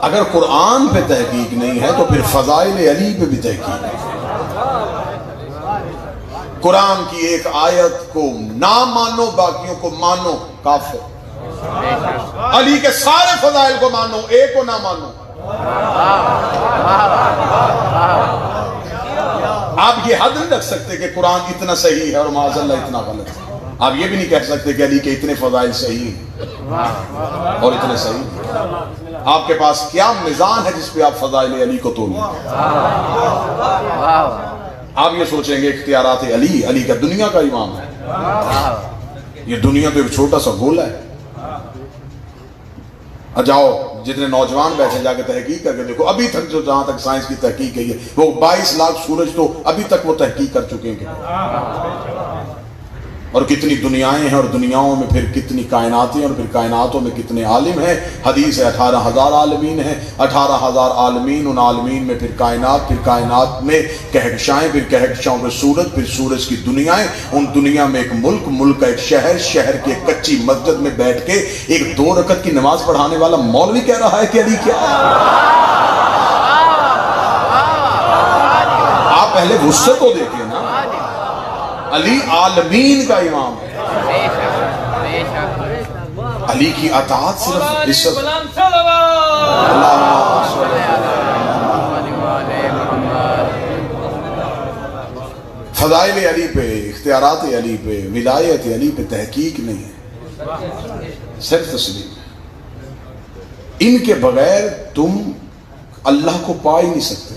اگر قرآن پہ تحقیق نہیں ہے تو پھر فضائل علی پہ بھی تحقیق ہے۔ قرآن کی ایک آیت کو نہ مانو، باقیوں کو مانو، کافر۔ علی کے سارے فضائل کو مانو، ایک کو نہ مانو۔ آپ یہ حد نہیں رکھ سکتے کہ قرآن اتنا صحیح ہے اور معاذ اللہ اتنا غلط ہے۔ آپ یہ بھی نہیں کہہ سکتے کہ علی کے اتنے فضائل صحیح ہیں اور اتنے صحیح ہیں۔ آپ کے پاس کیا میزان ہے جس پہ آپ فضائل علی کو تولیں؟ آپ یہ سوچیں گے اختیارات علی، علی کا دنیا کا امام ہے۔ یہ دنیا تو ایک چھوٹا سا گولا ہے۔ جاؤ جتنے نوجوان بیٹھے جا کے تحقیق کر کے دیکھو، ابھی تک جو جہاں تک سائنس کی تحقیق ہے وہ 22 لاکھ سورج تو ابھی تک وہ تحقیق کر چکے ہیں، اور کتنی دنیایں ہیں اور دنیاؤں میں پھر کتنی کائناتیں اور پھر کائناتوں میں کتنے عالم ہیں۔ حدیث ہے 18,000 عالمین ہیں، 18,000 عالمین، ان عالمین میں پھر کائنات میں کہکشائیں، پھر کہکشاؤں پہ سورج، پھر سورج کی دنیایں، ان دنیا میں ایک ملک کا ایک شہر کی ایک کچی مسجد میں بیٹھ کے ایک 2 رکعت کی نماز پڑھانے والا مولوی کہہ رہا ہے کہ علی کیا ہے۔ آپ پہلے غصے کو دیکھیں نا، علی عالمین کا امام ہے۔ علی کی اطاعت صرف عزت۔ فضائل علی پہ، اختیارات علی پہ، ولایت علی پہ تحقیق نہیں ہے، صرف تسلیم ہے۔ ان کے بغیر تم اللہ کو پا ہی نہیں سکتے۔